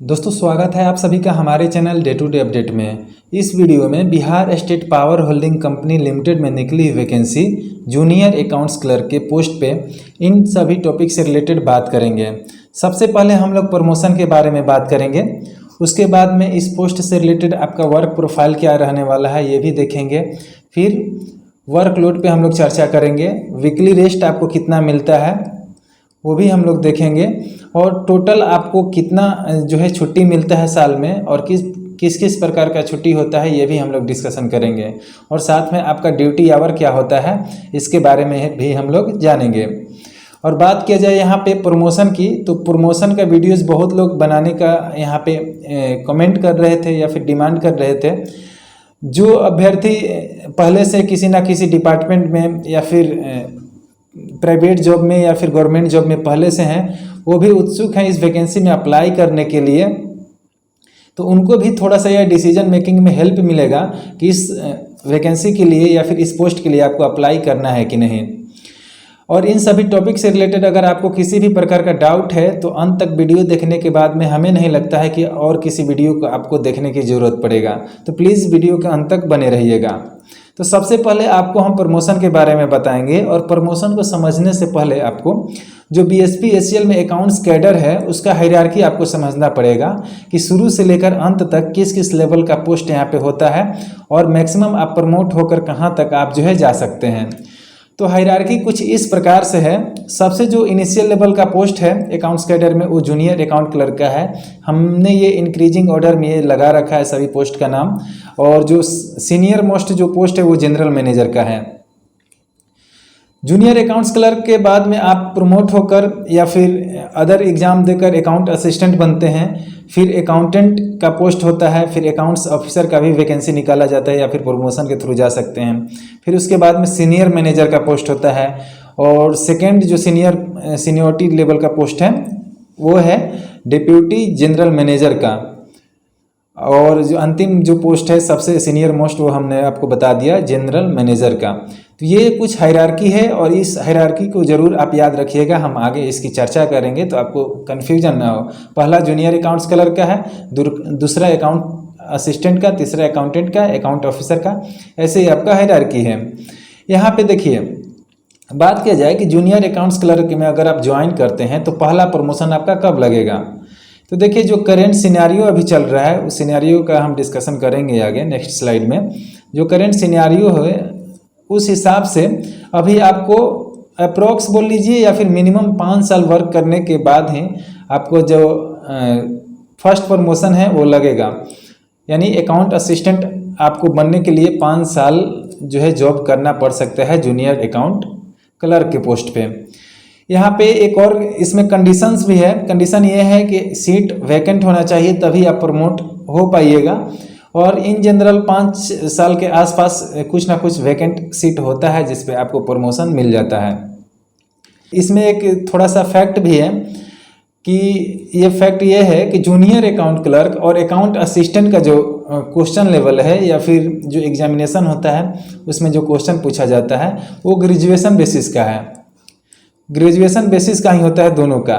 दोस्तों स्वागत है आप सभी का हमारे channel day to day update में। इस वीडियो में Bihar state power holding company limited में निकली हुई वैकेंसी जूनियर अकाउंट्स क्लर्क के पोस्ट पे इन सभी टॉपिक से रिलेटेड बात करेंगे। सबसे पहले हम लोग प्रमोशन के बारे में बात करेंगे, उसके बाद में इस पोस्ट से रिलेटेड आपका वर्क प्रोफाइल क्या रहने वाला है ये भी देखेंगे। फिर वर्कलोड पे हम लोग चर्चा करेंगे, वीकली रेस्ट आपको कितना मिलता है वो भी हम लोग देखेंगे, और टोटल आपको कितना जो है छुट्टी मिलता है साल में और किस किस प्रकार का छुट्टी होता है ये भी हम लोग डिस्कशन करेंगे। और साथ में आपका ड्यूटी आवर क्या होता है इसके बारे में भी हम लोग जानेंगे। और बात किया जाए यहाँ पे प्रमोशन की, तो प्रमोशन का वीडियोस बहुत लोग बनाने का यहाँ पे कमेंट कर रहे थे या फिर डिमांड कर रहे थे। जो अभ्यर्थी पहले से किसी ना किसी डिपार्टमेंट में या फिर प्राइवेट जॉब में या फिर गवर्नमेंट जॉब में पहले से हैं, वो भी उत्सुक हैं इस वैकेंसी में अप्लाई करने के लिए, तो उनको भी थोड़ा सा यह डिसीजन मेकिंग में हेल्प मिलेगा कि इस वैकेंसी के लिए या फिर इस पोस्ट के लिए आपको अप्लाई करना है कि नहीं। और इन सभी टॉपिक से रिलेटेड अगर आपको किसी भी प्रकार का डाउट है तो अंत तक वीडियो देखने के बाद में हमें नहीं लगता है कि और किसी वीडियो को आपको देखने की ज़रूरत पड़ेगा, तो प्लीज़ वीडियो के अंत तक बने रहिएगा। तो सबसे पहले आपको हम प्रमोशन के बारे में बताएंगे, और प्रमोशन को समझने से पहले आपको जो बीएसपी एसीएल में अकाउंट्स कैडर है उसका हायरार्की आपको समझना पड़ेगा कि शुरू से लेकर अंत तक किस किस लेवल का पोस्ट यहाँ पे होता है और मैक्सिमम आप प्रमोट होकर कहाँ तक आप जो है जा सकते हैं। तो हायरार्की कुछ इस प्रकार से है। सबसे जो इनिशियल लेवल का पोस्ट है अकाउंट्स कैडर में वो जूनियर अकाउंट क्लर्क का है। हमने ये इंक्रीजिंग ऑर्डर में ये लगा रखा है सभी पोस्ट का नाम, और जो सीनियर मोस्ट जो पोस्ट है वो जनरल मैनेजर का है। जूनियर अकाउंट्स क्लर्क के बाद में आप प्रमोट होकर या फिर अदर एग्ज़ाम देकर अकाउंट असिस्टेंट बनते हैं, फिर अकाउंटेंट का पोस्ट होता है, फिर अकाउंट्स ऑफिसर का भी वैकेंसी निकाला जाता है या फिर प्रमोशन के थ्रू जा सकते हैं। फिर उसके बाद में सीनियर मैनेजर का पोस्ट होता है, और सेकेंड जो सीनियरिटी लेवल का पोस्ट है वो है डिप्यूटी जनरल मैनेजर का, और जो अंतिम जो पोस्ट है सबसे सीनियर मोस्ट वो हमने आपको बता दिया जनरल मैनेजर का। तो ये कुछ हायरार्की है और इस हायरार्की को ज़रूर आप याद रखिएगा, हम आगे इसकी चर्चा करेंगे तो आपको कन्फ्यूजन ना हो। पहला जूनियर अकाउंट्स क्लर्क का है, दूसरा अकाउंट असिस्टेंट का, तीसरा अकाउंटेंट का, अकाउंट ऑफिसर का, ऐसे ही आपका हायरार्की है। यहाँ पे देखिए बात किया जाए कि जूनियर अकाउंट्स क्लर्क में अगर आप ज्वाइन करते हैं तो पहला प्रमोशन आपका कब लगेगा। तो देखिए जो करेंट सिनेरियो अभी चल रहा है उस सिनेरियो का हम डिस्कशन करेंगे आगे नेक्स्ट स्लाइड में। जो करेंट सिनेरियो है उस हिसाब से अभी आपको अप्रोक्स बोल लीजिए या फिर मिनिमम 5 साल वर्क करने के बाद ही आपको जो फर्स्ट प्रमोशन है वो लगेगा। यानी अकाउंट असिस्टेंट आपको बनने के लिए 5 साल जो है जॉब करना पड़ सकता है जूनियर अकाउंट क्लर्क के पोस्ट पे। यहाँ पे एक और इसमें कंडीशंस भी है। कंडीशन ये है कि सीट वैकेंट होना चाहिए तभी आप प्रमोट हो पाइएगा, और इन जनरल 5 साल के आसपास कुछ ना कुछ वैकेंट सीट होता है जिस पे आपको प्रमोशन मिल जाता है। इसमें एक थोड़ा सा फैक्ट भी है कि ये फैक्ट ये है कि जूनियर अकाउंट क्लर्क और अकाउंट असिस्टेंट का जो क्वेश्चन लेवल है या फिर जो एग्जामिनेशन होता है उसमें जो क्वेश्चन पूछा जाता है वो ग्रेजुएशन बेसिस का है। ग्रेजुएशन बेसिस का ही होता है दोनों का।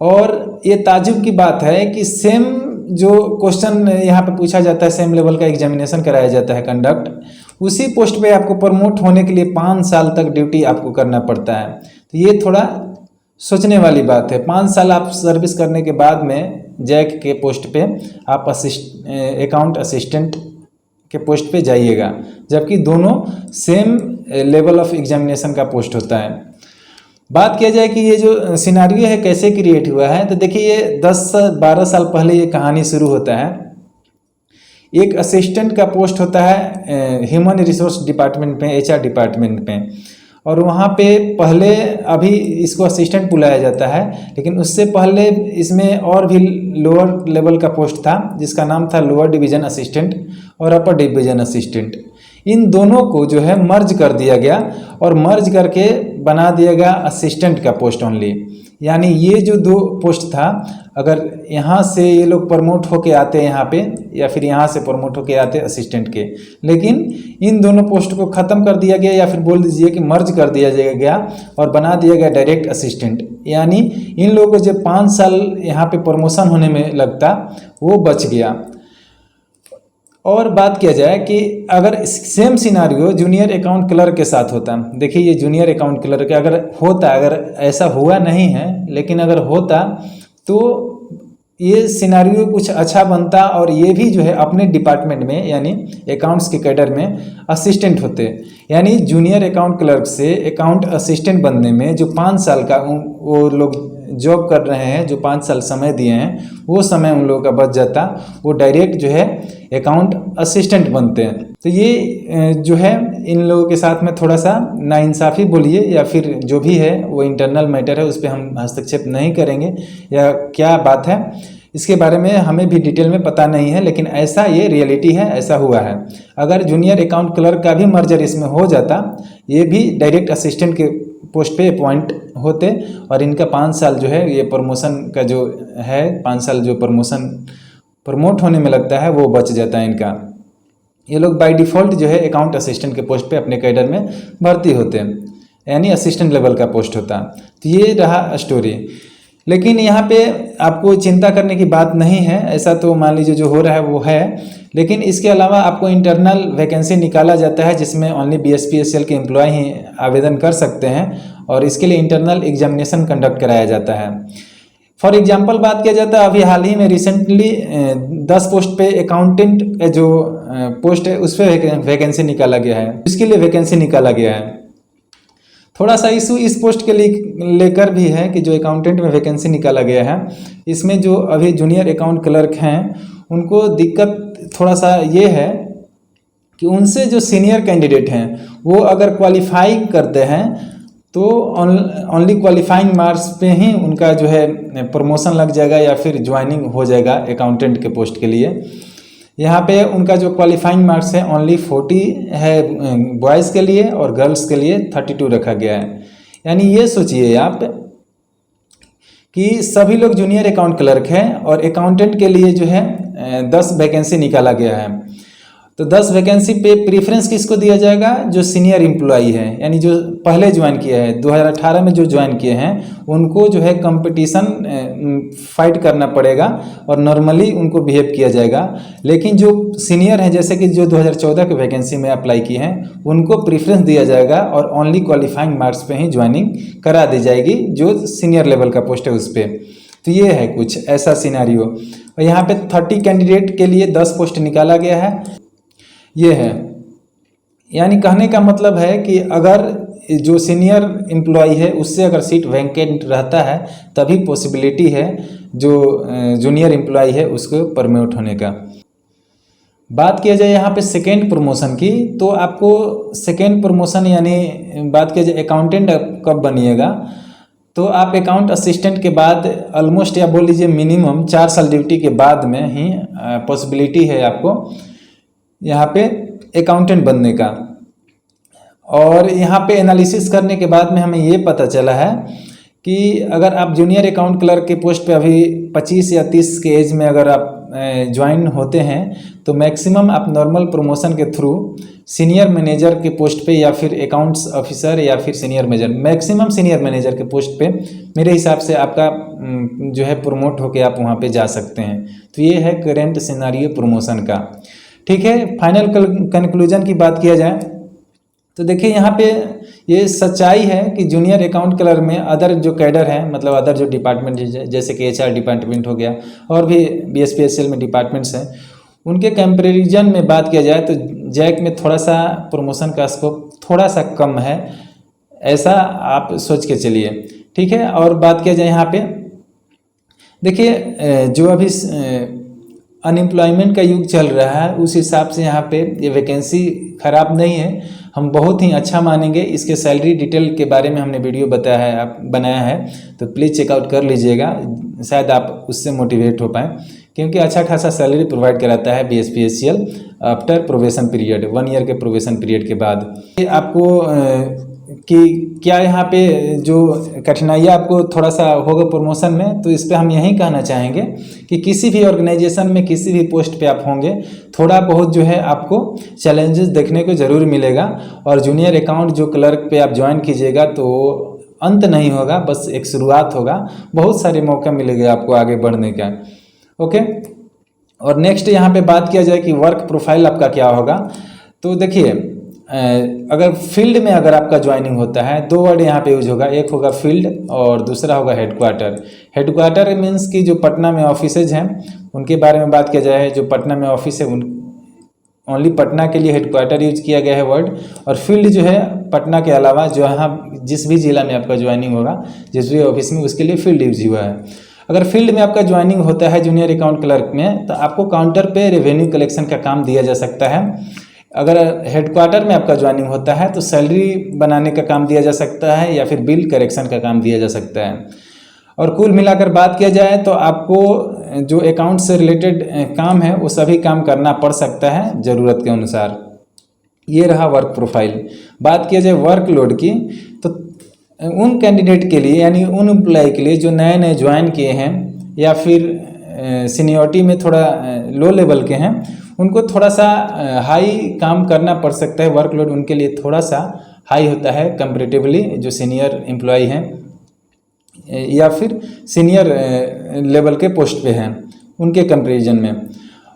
और ये ताजुब की बात है कि सेम जो क्वेश्चन यहाँ पे पूछा जाता है, सेम लेवल का एग्जामिनेशन कराया जाता है कंडक्ट, उसी पोस्ट पे आपको प्रमोट होने के लिए 5 साल तक ड्यूटी आपको करना पड़ता है। तो ये थोड़ा सोचने वाली बात है। 5 साल आप सर्विस करने के बाद में जैक के पोस्ट पे आप अकाउंट असिस्टेंट के पोस्ट पे जाइएगा, जबकि दोनों सेम लेवल ऑफ एग्जामिनेशन का पोस्ट होता है। बात किया जाए कि ये जो सिनारियो है कैसे क्रिएट हुआ है, तो देखिए ये 10-12 साल पहले ये कहानी शुरू होता है। एक असिस्टेंट का पोस्ट होता है ह्यूमन रिसोर्स डिपार्टमेंट में, एचआर डिपार्टमेंट में, और वहाँ पे पहले अभी इसको असिस्टेंट बुलाया जाता है, लेकिन उससे पहले इसमें और भी लोअर लेवल का पोस्ट था जिसका नाम था लोअर डिवीजन असिस्टेंट और अपर डिवीजन असिस्टेंट। इन दोनों को जो है मर्ज कर दिया गया और मर्ज करके बना दिया गया असिस्टेंट का पोस्ट ओनली। यानी ये जो 2 पोस्ट था, अगर यहाँ से ये लोग प्रमोट होके आते यहाँ पे या फिर यहाँ से प्रमोट होके आते असिस्टेंट के, लेकिन इन दोनों पोस्ट को ख़त्म कर दिया गया या फिर बोल दीजिए कि मर्ज कर दिया गया और बना दिया गया डायरेक्ट असिस्टेंट। यानी इन लोगों को जो 5 साल यहाँ पे प्रमोशन होने में लगता वो बच गया। और बात किया जाए कि अगर same scenario junior account clerk के साथ होता, देखिए ये जूनियर अकाउंट क्लर्क अगर होता, अगर ऐसा हुआ नहीं है लेकिन अगर होता तो ये सिनारियो कुछ अच्छा बनता और ये भी जो है अपने डिपार्टमेंट में यानी अकाउंट्स के कैडर में असिस्टेंट होते। यानी जूनियर अकाउंट क्लर्क से अकाउंट असिस्टेंट बनने में जो 5 साल का वो लोग जॉब कर रहे हैं, जो 5 साल समय दिए हैं, वो समय उन लोगों का बच जाता, वो डायरेक्ट जो है अकाउंट असिस्टेंट बनते हैं। तो ये जो है इन लोगों के साथ में थोड़ा सा नाइंसाफ़ी बोलिए या फिर जो भी है वो इंटरनल मैटर है, उस पर हम हस्तक्षेप नहीं करेंगे या क्या बात है इसके बारे में हमें भी डिटेल में पता नहीं है, लेकिन ऐसा ये रियलिटी है, ऐसा हुआ है। अगर जूनियर अकाउंट क्लर्क का भी मर्जर इसमें हो जाता, ये भी डायरेक्ट असिस्टेंट के पोस्ट पे अपॉइंट होते और इनका 5 साल जो है ये प्रमोशन का जो है 5 साल जो प्रमोट होने में लगता है वो बच जाता है इनका। ये लोग बाय डिफ़ॉल्ट जो है अकाउंट असिस्टेंट के पोस्ट पे अपने कैडर में भर्ती होते हैं, यानी असिस्टेंट लेवल का पोस्ट होता। तो ये रहा स्टोरी। लेकिन यहाँ पे आपको चिंता करने की बात नहीं है, ऐसा तो मान लीजिए जो हो रहा है वो है, लेकिन इसके अलावा आपको इंटरनल वैकेंसी निकाला जाता है जिसमें ओनली BSPSL के एम्प्लॉय ही आवेदन कर सकते हैं और इसके लिए इंटरनल एग्जामिनेशन कंडक्ट कराया जाता है। फॉर एग्जांपल बात किया जाता है, अभी हाल ही में रिसेंटली 10 पोस्ट पे अकाउंटेंट जो पोस्ट है उस पर वैकेंसी निकाला गया है, इसके लिए वैकेंसी निकाला गया है। थोड़ा सा इशू इस पोस्ट के लिए लेकर भी है कि जो अकाउंटेंट में वैकेंसी निकाला गया है, इसमें जो अभी जूनियर अकाउंट क्लर्क हैं उनको दिक्कत थोड़ा सा ये है कि उनसे जो सीनियर कैंडिडेट हैं वो अगर क्वालिफाई करते हैं तो ओनली क्वालिफाइंग मार्क्स पे ही उनका जो है प्रमोशन लग जाएगा या फिर ज्वाइनिंग हो जाएगा अकाउंटेंट के पोस्ट के लिए। यहाँ पे उनका जो क्वालिफाइंग मार्क्स है ओनली 40 है बॉयज़ के लिए और गर्ल्स के लिए 32 रखा गया है। यानी ये सोचिए आप कि सभी लोग जूनियर अकाउंट क्लर्क हैं और अकाउंटेंट के लिए जो है 10 वैकेंसी निकाला गया है। तो 10 वैकेंसी पे प्रीफरेंस किसको दिया जाएगा? जो सीनियर एम्प्लॉई है, यानी जो पहले ज्वाइन किया है 2018 में जो ज्वाइन किए हैं उनको जो है कंपटीशन फाइट करना पड़ेगा और नॉर्मली उनको बिहेव किया जाएगा। लेकिन जो सीनियर हैं जैसे कि जो 2014 की वैकेंसी में अप्लाई की हैं उनको प्रीफरेंस दिया जाएगा और ओनली क्वालिफाइंग मार्क्स पे ही ज्वाइनिंग करा दी जाएगी जो सीनियर लेवल का पोस्ट है उस पर। तो ये है कुछ ऐसा सिनेरियो। और यहाँ पे 30 कैंडिडेट के लिए 10 पोस्ट निकाला गया है, ये है। यानी कहने का मतलब है कि अगर जो सीनियर एम्प्लॉय है उससे अगर सीट वैकेंट रहता है तभी पॉसिबिलिटी है जो जूनियर एम्प्लॉय है उसको प्रमोट होने का। बात किया जाए यहाँ पे सेकेंड प्रमोशन की, तो आपको सेकेंड प्रमोशन यानी बात किया जाए अकाउंटेंट कब बनिएगा, तो आप अकाउंट असिस्टेंट के बाद ऑलमोस्ट या बोल लीजिए मिनिमम 4 साल ड्यूटी के बाद में ही पॉसिबिलिटी है आपको यहाँ पे अकाउंटेंट बनने का। और यहाँ पे एनालिसिस करने के बाद में हमें ये पता चला है कि अगर आप जूनियर अकाउंट क्लर्क के पोस्ट पे अभी 25 या 30 के एज में अगर आप ज्वाइन होते हैं तो मैक्सिमम आप नॉर्मल प्रमोशन के थ्रू सीनियर मैनेजर के पोस्ट पे या फिर अकाउंट्स ऑफिसर या फिर senior manager, maximum senior manager के पोस्ट पे मेरे हिसाब से आपका जो है प्रमोट होके आप वहाँ पे जा सकते हैं। तो ये है करेंट सिनेरियो प्रमोशन का। ठीक है, फाइनल कंक्लूजन की बात किया जाए तो देखिए यहाँ पे ये सच्चाई है कि जूनियर अकाउंट क्लर्क में अदर जो कैडर हैं, मतलब अदर जो डिपार्टमेंट जैसे कि HR डिपार्टमेंट हो गया और भी BSPSL में डिपार्टमेंट्स हैं, उनके कंपेरिजन में बात किया जाए तो जैक में थोड़ा सा प्रमोशन का स्कोप थोड़ा सा कम है, ऐसा आप सोच के चलिए। ठीक है, और बात किया जाए यहाँ पे देखिए जो अभी अनएम्प्लॉयमेंट का युग चल रहा है उस हिसाब से यहाँ पे ये वैकेंसी ख़राब नहीं है, हम बहुत ही अच्छा मानेंगे। इसके सैलरी डिटेल के बारे में हमने वीडियो बनाया है तो प्लीज़ चेकआउट कर लीजिएगा, शायद आप उससे मोटिवेट हो पाएँ, क्योंकि अच्छा खासा सैलरी प्रोवाइड कराता है BSPSL after probation period, 1 year के प्रोबेशन पीरियड के बाद। आपको कि क्या यहाँ पे जो कठिनाइयाँ आपको थोड़ा सा होगा प्रमोशन में, तो इस पे हम यही कहना चाहेंगे कि किसी भी ऑर्गेनाइजेशन में किसी भी पोस्ट पे आप होंगे, थोड़ा बहुत जो है आपको चैलेंजेस देखने को ज़रूर मिलेगा। और जूनियर अकाउंट जो क्लर्क पे आप ज्वाइन कीजिएगा तो अंत नहीं होगा, बस एक शुरुआत होगा, बहुत सारे मौके मिलेंगे आपको आगे बढ़ने का। ओके, और नेक्स्ट यहाँ पे बात किया जाए कि वर्क प्रोफाइल आपका क्या होगा, तो देखिए अगर फील्ड में अगर आपका ज्वाइनिंग होता है, दो वर्ड यहाँ पे यूज होगा, एक होगा फील्ड और दूसरा होगा हेडक्वार्टर। हेडक्वार्टर मीन्स कि जो पटना में ऑफिसेज हैं उनके बारे में बात किया जाए, जो पटना में ऑफिस है उन ओनली पटना के लिए हेडक्वार्टर यूज किया गया है वर्ड। और फील्ड जो है पटना के अलावा जो यहाँ जिस भी जिला में आपका ज्वाइनिंग होगा, जिस भी ऑफिस में, उसके लिए फील्ड यूज हुआ है। अगर फील्ड में आपका ज्वाइनिंग होता है जूनियर अकाउंट क्लर्क में, तो आपको काउंटर पे रेवेन्यू कलेक्शन का काम दिया जा सकता है। अगर हेडक्वार्टर में आपका ज्वाइनिंग होता है तो सैलरी बनाने का काम दिया जा सकता है या फिर बिल करेक्शन का काम दिया जा सकता है। और कुल मिलाकर बात किया जाए तो आपको जो अकाउंट से रिलेटेड काम है वो सभी काम करना पड़ सकता है ज़रूरत के अनुसार। ये रहा वर्क प्रोफाइल। बात किया जाए वर्कलोड की, तो उन कैंडिडेट के लिए यानी उन एम्प्लॉय के लिए जो नए नए ज्वाइन किए हैं या फिर सीनियरिटी में थोड़ा लो लेवल के हैं, उनको थोड़ा सा हाई काम करना पड़ सकता है। वर्कलोड उनके लिए थोड़ा सा हाई होता है कंपैरेटिवली जो सीनियर एम्प्लॉय हैं या फिर सीनियर लेवल के पोस्ट पे हैं उनके कंपैरिजन में।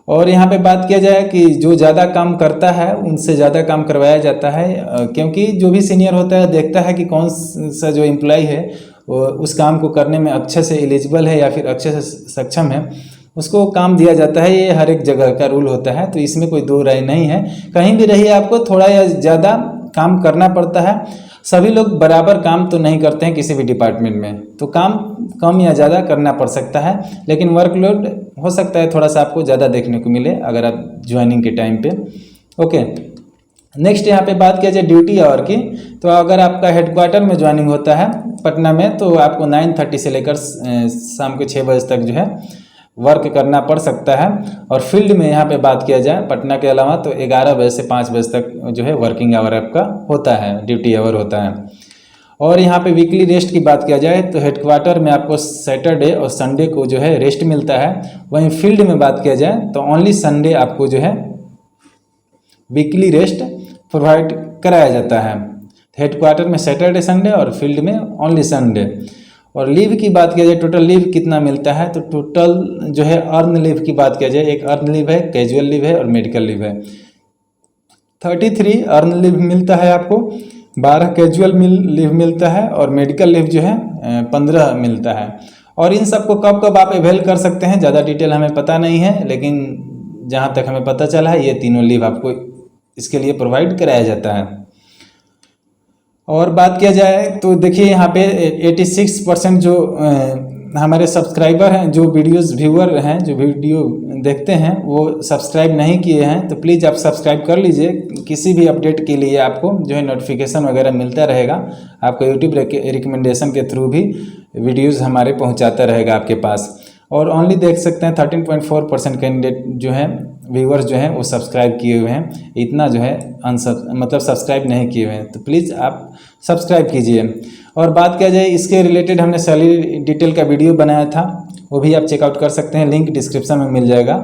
और यहाँ पे बात किया जाए कि जो ज़्यादा काम करता है उनसे ज़्यादा काम करवाया जाता है, क्योंकि जो भी सीनियर होता है देखता है कि कौन सा जो एम्प्लॉय है वो उस काम को करने में अच्छे से एलिजिबल है या फिर अच्छे से सक्षम है, उसको काम दिया जाता है। ये हर एक जगह का रूल होता है, तो इसमें कोई दो राय नहीं है। कहीं भी रहिए आपको थोड़ा या ज़्यादा काम करना पड़ता है। सभी लोग बराबर काम तो नहीं करते हैं किसी भी डिपार्टमेंट में, तो काम कम या ज़्यादा करना पड़ सकता है, लेकिन वर्कलोड हो सकता है थोड़ा सा आपको ज़्यादा देखने को मिले अगर आप ज्वाइनिंग के टाइम पे। ओके, नेक्स्ट यहाँ पे बात किया जाए ड्यूटी आवर की, तो अगर आपका हेडक्वार्टर में ज्वाइनिंग होता है पटना में तो आपको 9:30 से लेकर शाम के 6 बजे तक जो है वर्क करना पड़ सकता है। और फील्ड में यहाँ पे बात किया जाए पटना के अलावा तो 11 बजे से 5 बजे तक जो है वर्किंग आवर आपका होता है, ड्यूटी आवर होता है। और यहाँ पे वीकली रेस्ट की बात किया जाए तो हेडक्वार्टर में आपको सैटरडे और संडे को जो है रेस्ट मिलता है। वहीं फील्ड में बात किया जाए तो ओनली संडे आपको जो है वीकली रेस्ट प्रोवाइड कराया जाता है। हेडक्वार्टर में सैटरडे संडे और फील्ड में ओनली संडे। और लीव की बात किया जाए टोटल लीव कितना मिलता है, तो टोटल जो है अर्न लीव की बात किया जाए, एक अर्न लीव है, कैजुअल लीव है और मेडिकल लीव है। 33 अर्न लीव मिलता है आपको, 12 कैजुअल लीव मिलता है और मेडिकल लीव जो है 15 मिलता है। और इन सबको कब कब आप अवेल कर सकते हैं ज़्यादा डिटेल हमें पता नहीं है, लेकिन जहाँ तक हमें पता चला है ये तीनों लीव आपको इसके लिए प्रोवाइड कराया जाता है। और बात किया जाए तो देखिए यहाँ पे 86% जो हमारे सब्सक्राइबर हैं, जो वीडियोस व्यूअर हैं, जो वीडियो देखते हैं वो सब्सक्राइब नहीं किए हैं, तो प्लीज़ आप सब्सक्राइब कर लीजिए। किसी भी अपडेट के लिए आपको जो है नोटिफिकेशन वगैरह मिलता रहेगा, आपको यूट्यूब रिकमेंडेशन के थ्रू भी वीडियोज़ हमारे पहुँचाता रहेगा आपके पास। और ओनली देख सकते हैं 13.4% कैंडिडेट जो हैं व्यूअर्स जो हैं वो सब्सक्राइब किए हुए हैं, इतना जो है मतलब सब्सक्राइब नहीं किए हुए हैं, तो प्लीज़ आप सब्सक्राइब कीजिए। और बात किया जाए इसके रिलेटेड हमने सैलरी डिटेल का वीडियो बनाया था, वो भी आप चेकआउट कर सकते हैं, लिंक डिस्क्रिप्शन में मिल जाएगा।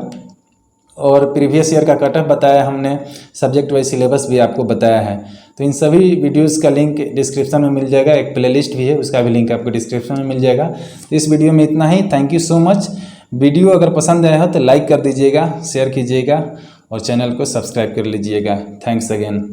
और प्रीवियस ईयर का कट ऑफ बताया हमने, सब्जेक्ट वाइज सिलेबस भी आपको बताया है, तो इन सभी वीडियोस का लिंक डिस्क्रिप्शन में मिल जाएगा। एक प्लेलिस्ट भी है, उसका भी लिंक आपको डिस्क्रिप्शन में मिल जाएगा। तो इस वीडियो में इतना ही। Thank you so much. Video अगर पसंद आया हो तो लाइक कर दीजिएगा, शेयर कीजिएगा और चैनल को सब्सक्राइब कर लीजिएगा। Thanks again.